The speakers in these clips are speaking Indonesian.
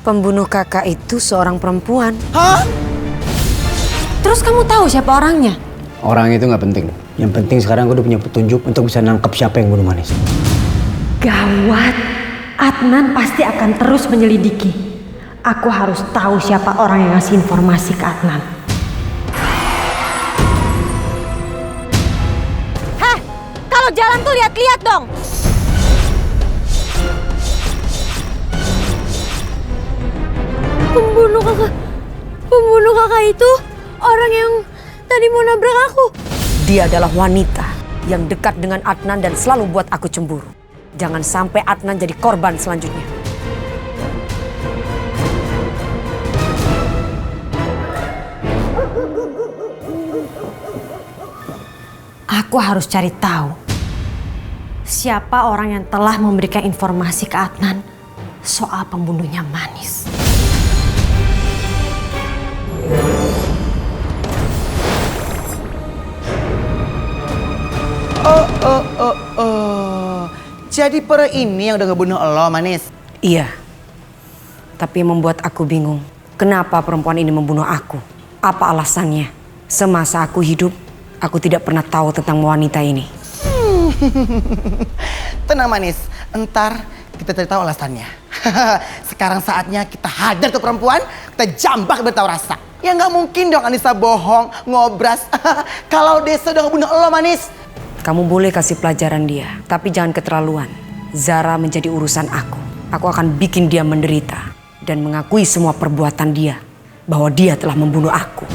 Pembunuh kakak itu seorang perempuan. Hah? Terus kamu tahu siapa orangnya? Orang itu nggak penting. Yang penting sekarang gue udah punya petunjuk untuk bisa nangkep siapa yang bunuh Manis. Gawat, Adnan pasti akan terus menyelidiki. Aku harus tahu siapa orang yang ngasih informasi ke Adnan. Heh, kalau jalan tuh lihat-lihat dong. Pembunuh kakak itu orang yang tadi mau nabrak aku. Dia adalah wanita yang dekat dengan Adnan dan selalu buat aku cemburu. Jangan sampai Adnan jadi korban selanjutnya. Aku harus cari tahu siapa orang yang telah memberikan informasi ke Adnan soal pembunuhnya Manis. Jadi pera ini yang udah ngebunuh lo, Manis? Iya. Tapi yang membuat aku bingung, kenapa perempuan ini membunuh aku? Apa alasannya? Semasa aku hidup, aku tidak pernah tahu tentang wanita ini. Tenang, Manis. Entar kita cari tahu alasannya. Sekarang saatnya kita hajar tuh perempuan, kita jambak bertahu rasa. Ya nggak mungkin dong Anissa bohong, ngobras. Kalau Desa udah ngebunuh lo, Manis. Kamu boleh kasih pelajaran dia, tapi jangan keterlaluan. Zara menjadi urusan aku. Aku akan bikin dia menderita dan mengakui semua perbuatan dia, bahwa dia telah membunuh aku.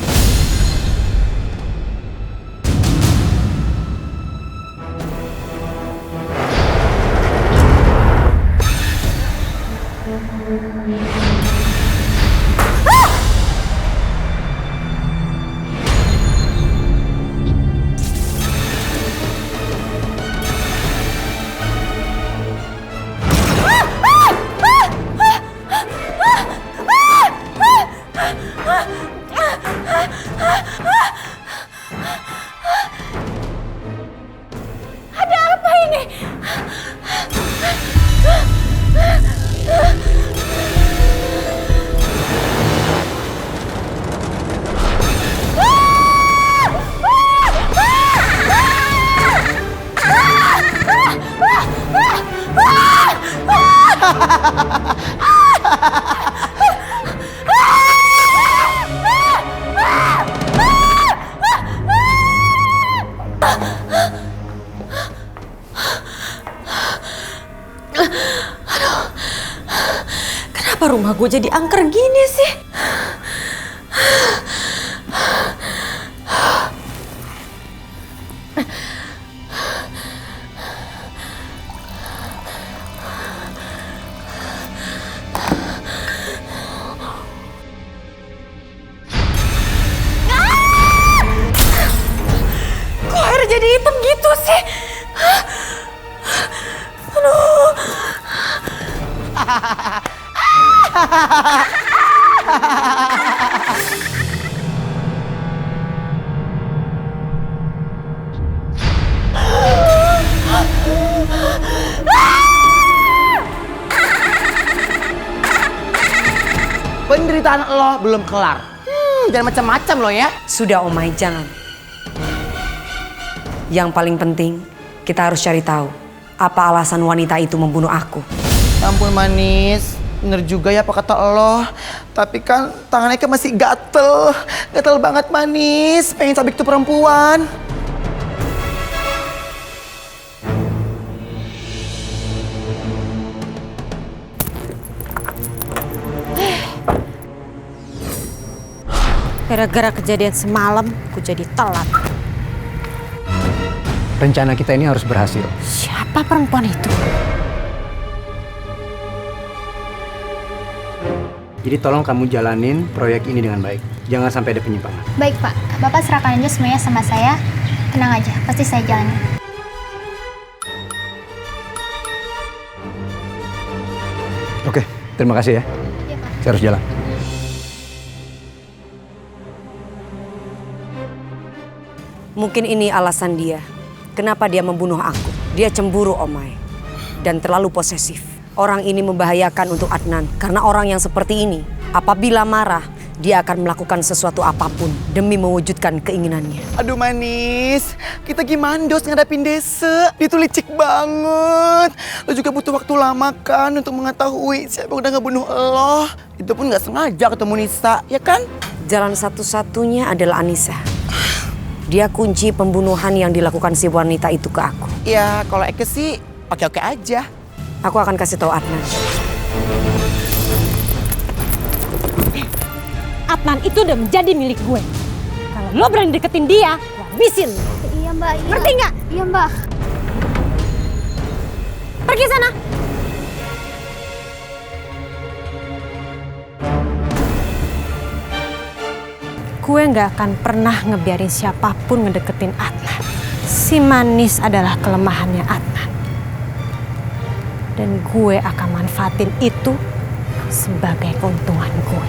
Ada apa ini? Kenapa rumah gue jadi angker gini sih? Kok air jadi hitam gitu sih? Aduh. Penderitaan lo belum kelar. Jangan macam-macam lo ya. Sudah Omai, jangan. Yang paling penting, kita harus cari tahu apa alasan wanita itu membunuh aku. Ampun, Manis. Bener juga ya apa kata lo. Tapi kan tangannya kan masih gatel. Gatel banget, Manis. Pengen sabik tuh perempuan. Gara-gara kejadian semalam, aku jadi telat. Rencana kita ini harus berhasil. Siapa perempuan itu? Jadi tolong kamu jalanin proyek ini dengan baik. Jangan sampai ada penyimpangan. Baik Pak, Bapak serahkan aja semuanya sama saya. Tenang aja, pasti saya jalani. Oke, terima kasih ya. Iya Pak. Saya harus jalan. Mungkin ini alasan dia. Kenapa dia membunuh aku? Dia cemburu, Omai. Dan terlalu posesif. Orang ini membahayakan untuk Adnan karena orang yang seperti ini apabila marah dia akan melakukan sesuatu apapun demi mewujudkan keinginannya. Aduh Manis, kita gimana dos ngadapin Desa? Dia tuh licik banget. Lo juga butuh waktu lama kan untuk mengetahui siapa udah ngebunuh lo. Itu pun gak sengaja ketemu Nisa, ya kan? Jalan satu-satunya adalah Anissa. Dia kunci pembunuhan yang dilakukan si wanita itu ke aku. Ya kalau Eke sih oke-oke aja. Aku akan kasih tahu Adnan. Adnan itu udah menjadi milik gue. Kalau lo berani deketin dia, gue habisin. Iya mbak, iya. Ngerti nggak? Iya mbak. Pergi sana. Gue nggak akan pernah ngebiarin siapapun ngedeketin Adnan. Si Manis adalah kelemahannya Adnan. Dan gue akan manfaatin itu sebagai keuntungan gue.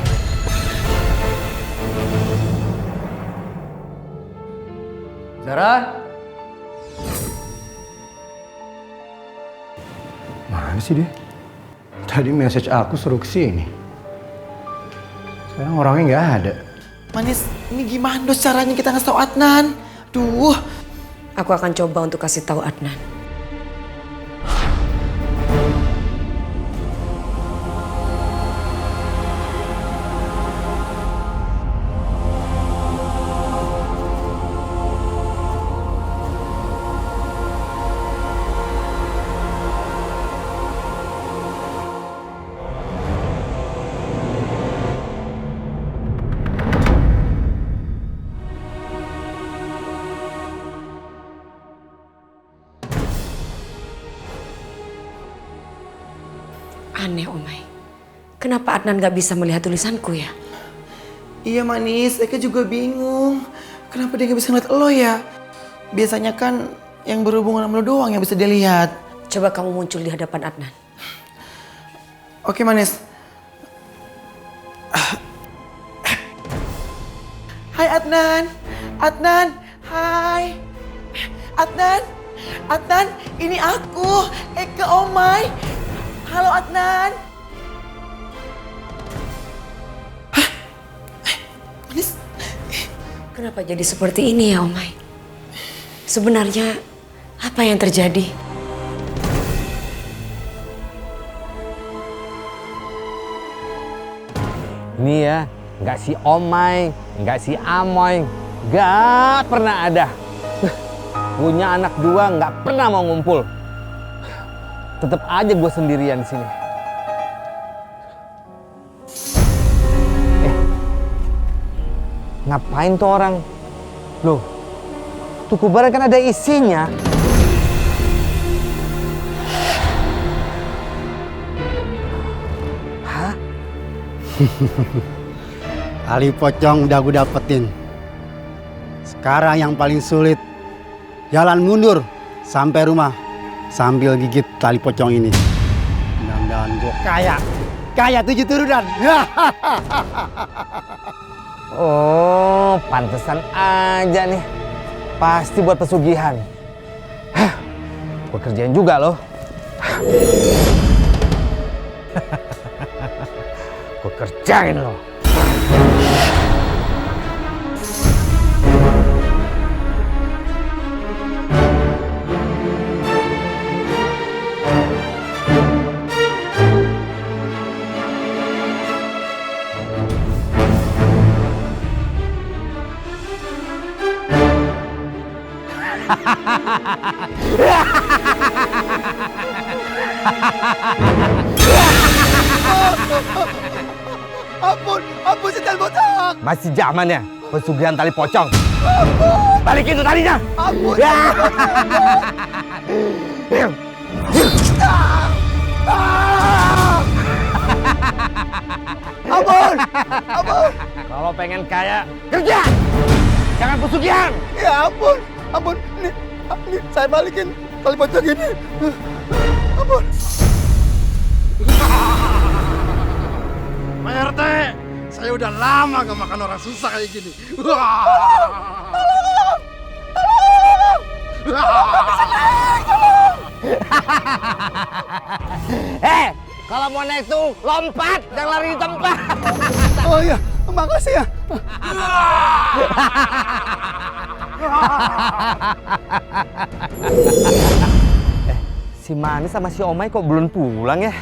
Zara? Mana sih dia? Tadi message aku suruh kesini. Sekarang orangnya nggak ada. Manis, ini gimana dos caranya kita ngasih tau Adnan? Duh. Aku akan coba untuk kasih tahu Adnan. Aneh Omai, kenapa Adnan gak bisa melihat tulisanku ya? Iya Manis, Eke juga bingung. Kenapa dia gak bisa ngeliat lo ya? Biasanya kan yang berhubungan sama lo doang yang bisa dia lihat. Coba kamu muncul di hadapan Adnan. Oke Manis. Hai Adnan. Adnan, hai. Adnan, Adnan, ini aku, Eke Omai. Halo Adnan. Manis. Kenapa jadi seperti ini ya Omai? Sebenarnya apa yang terjadi? Ini ya, nggak si Omai, nggak si Amoy, nggak pernah ada. Punya anak dua nggak pernah mau ngumpul. Tetap aja gue sendirian di sini. Ngapain tuh orang? Loh, tuh kubaran kan ada isinya. Hah? Tali pocong udah gue dapetin. Sekarang yang paling sulit, jalan mundur sampai rumah sambil gigit tali pocong ini. Mudah-mudahan gue kaya 7 turunan. Oh, pantesan aja nih. Pasti buat pesugihan. Hah, gue kerjain juga loh. Gue kerjain loh. Ampun setan botak. Masih zamannya pesugihan tali pocong. Balikin tuh talinya. Ampun. Ampun. Kalau pengen kaya, kerja. Jangan pesugihan. Ya ampun. Nih, saya balikin tali pocong ini. Ampun. Pak RT, saya udah lama gak makan orang susah kayak gini. Eh, Kalau mau naik tuh lompat, jangan lari di tempat. Oh iya, makasih ya. Si Manis sama si Omai kok belum pulang ya?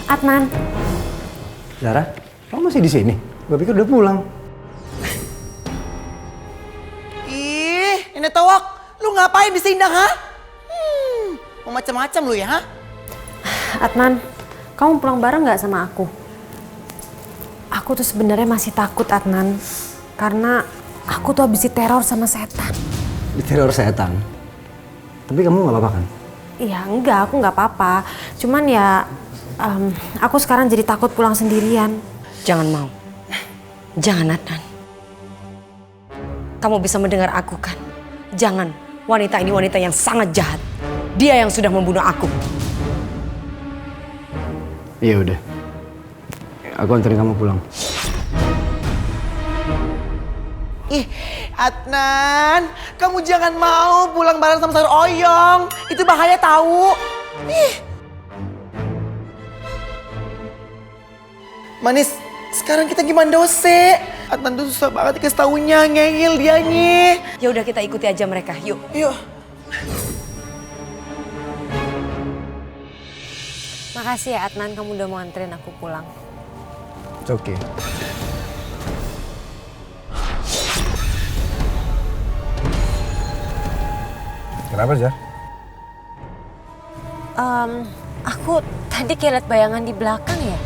Adnan, Zara, kamu masih di sini? Gue pikir udah pulang. Ih, Nenek Towok, lu ngapain di sini, ha? Mau macam-macam lu ya, ha? Adnan, kamu pulang bareng nggak sama aku? Aku tuh sebenarnya masih takut, Adnan, karena aku tuh habis diteror sama setan. Diteror setan. Tapi kamu nggak apa-apa kan? Iya, enggak, aku nggak apa-apa. Cuman ya, aku sekarang jadi takut pulang sendirian. Jangan mau. Jangan, Adnan. Kamu bisa mendengar aku kan? Jangan. Wanita ini wanita yang sangat jahat. Dia yang sudah membunuh aku. Iya udah. Aku anterin kamu pulang. Ih, Adnan, kamu jangan mau pulang bareng sama sayur oyong. Itu bahaya tahu. Ih. Manis, sekarang kita gimana dose? Adnan tuh susah banget dikasih taunya, ngeyel dianya. Ya udah kita ikuti aja mereka. Yuk. Yuk. Makasih ya Adnan, kamu udah mau anterin aku pulang. It's okay. Kenapa, Zar? Aku tadi kayak liat bayangan di belakang ya.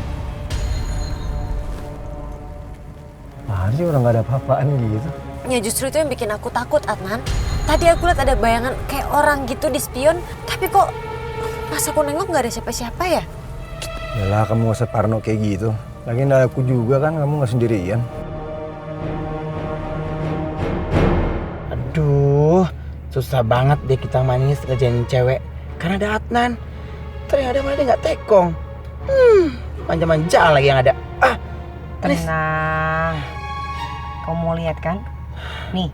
Apaan sih orang nggak ada apa-apaan gitu? Ya justru itu yang bikin aku takut, Adnan. Tadi aku liat ada bayangan kayak orang gitu di spion, tapi kok pas aku nengok nggak ada siapa-siapa ya? Yalah, kamu gak usah parno kayak gitu. Lagian ada aku juga kan, kamu gak sendirian. Aduh, susah banget deh kita Manis ngerjain cewek. Karena ada Adnan. Ternyata malah dia nggak tekong. Manja-manja lagi yang ada. Ah, Manis. Tenang. Kamu mau lihat kan? Nih.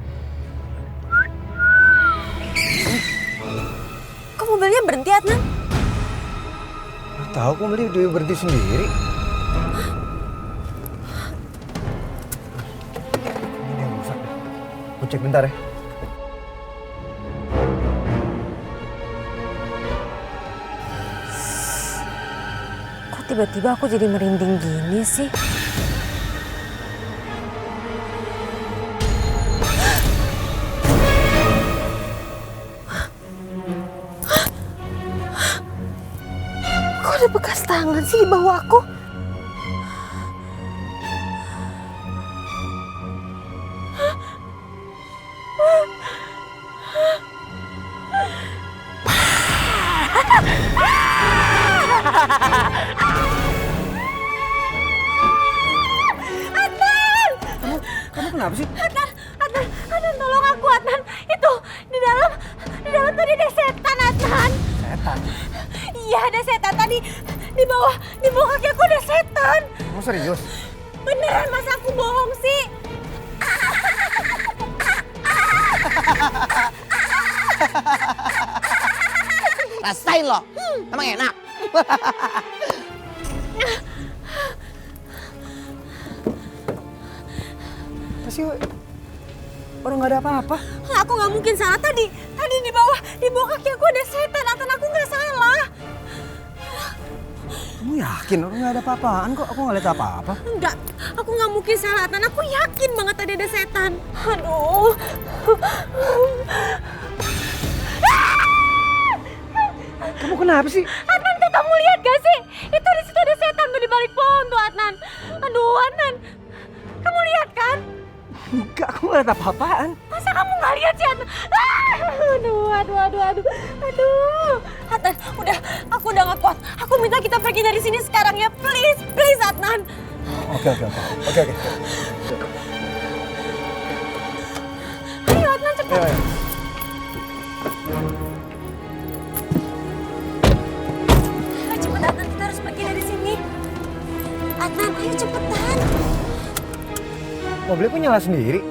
Kok mobilnya berhenti, Adnan? Tahu kok dia berhenti sendiri. Ini yang rusak. Aku cek bentar ya. Kok tiba-tiba aku jadi merinding gini sih? Kok ada bekas tangan sih di bawah aku? Kamu kenapa sih? Adnan, tolong aku, Adnan. Itu di dalam tadi ada setan, Adnan. Setan. Iya, ada setan tadi di bawah kaki aku ada setan. Kamu serius? Beneran, masa aku bohong sih? Rasain loh. Emang enak. Pasti orang nggak ada apa-apa. Aku nggak mungkin salah tadi di bawah kaki aku ada setan, Adnan, aku nggak salah. Kamu yakin orang nggak ada apa-apaan kok? Aku nggak lihat apa-apa. Enggak, aku nggak mungkin salah, Adnan. Aku yakin banget tadi ada setan. Aduh. Kamu kenapa sih? Adnan, tuh kamu lihat gak sih? Itu di situ ada setan tuh di balik pohon tuh, Adnan. Aduh, Adnan. Kamu lihat kan? Enggak, aku nggak lihat apa-apaan. Masa kamu nggak lihat sih, Adnan? Aduh. Adnan, aku udah nggak kuat. Aku minta kita pergi dari sini sekarang ya, please, Adnan. Oke. Ayo, Adnan, cepat. Ayo. Ayo cepet, Adnan, kita harus pergi dari sini. Adnan, ayo cepetan. Mobilnya kok nyala sendiri?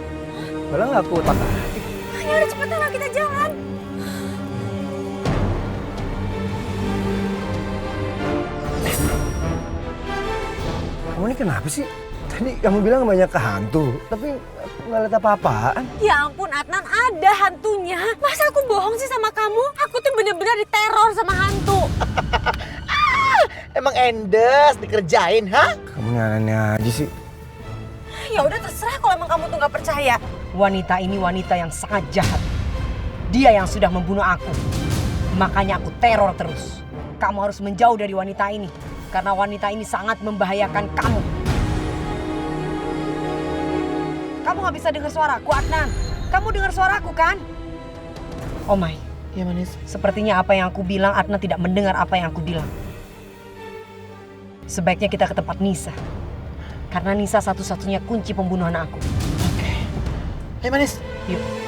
Bella nggak aku otak-atik. Ya udah cepetan lah kita jalan. Kamu ini kenapa sih? Tadi kamu bilang banyak hantu, tapi aku nggak lihat apa-apaan. Ya ampun Adnan, ada hantunya. Masa aku bohong sih sama kamu? Aku tuh bener-bener diteror sama hantu. Emang endes dikerjain, ha? Kamu ini aneh aja sih. Ya udah terserah kalau emang kamu tuh nggak percaya. Wanita ini wanita yang sangat jahat. Dia yang sudah membunuh aku. Makanya aku teror terus. Kamu harus menjauh dari wanita ini. Karena wanita ini sangat membahayakan kamu. Kamu gak bisa dengar suaraku, Adnan. Kamu dengar suaraku kan? Oh my. Ya manis. Sepertinya apa yang aku bilang, Adnan tidak mendengar apa yang aku bilang. Sebaiknya kita ke tempat Nisa. Karena Nisa satu-satunya kunci pembunuhan aku. Oke. Hey manis. Yuk.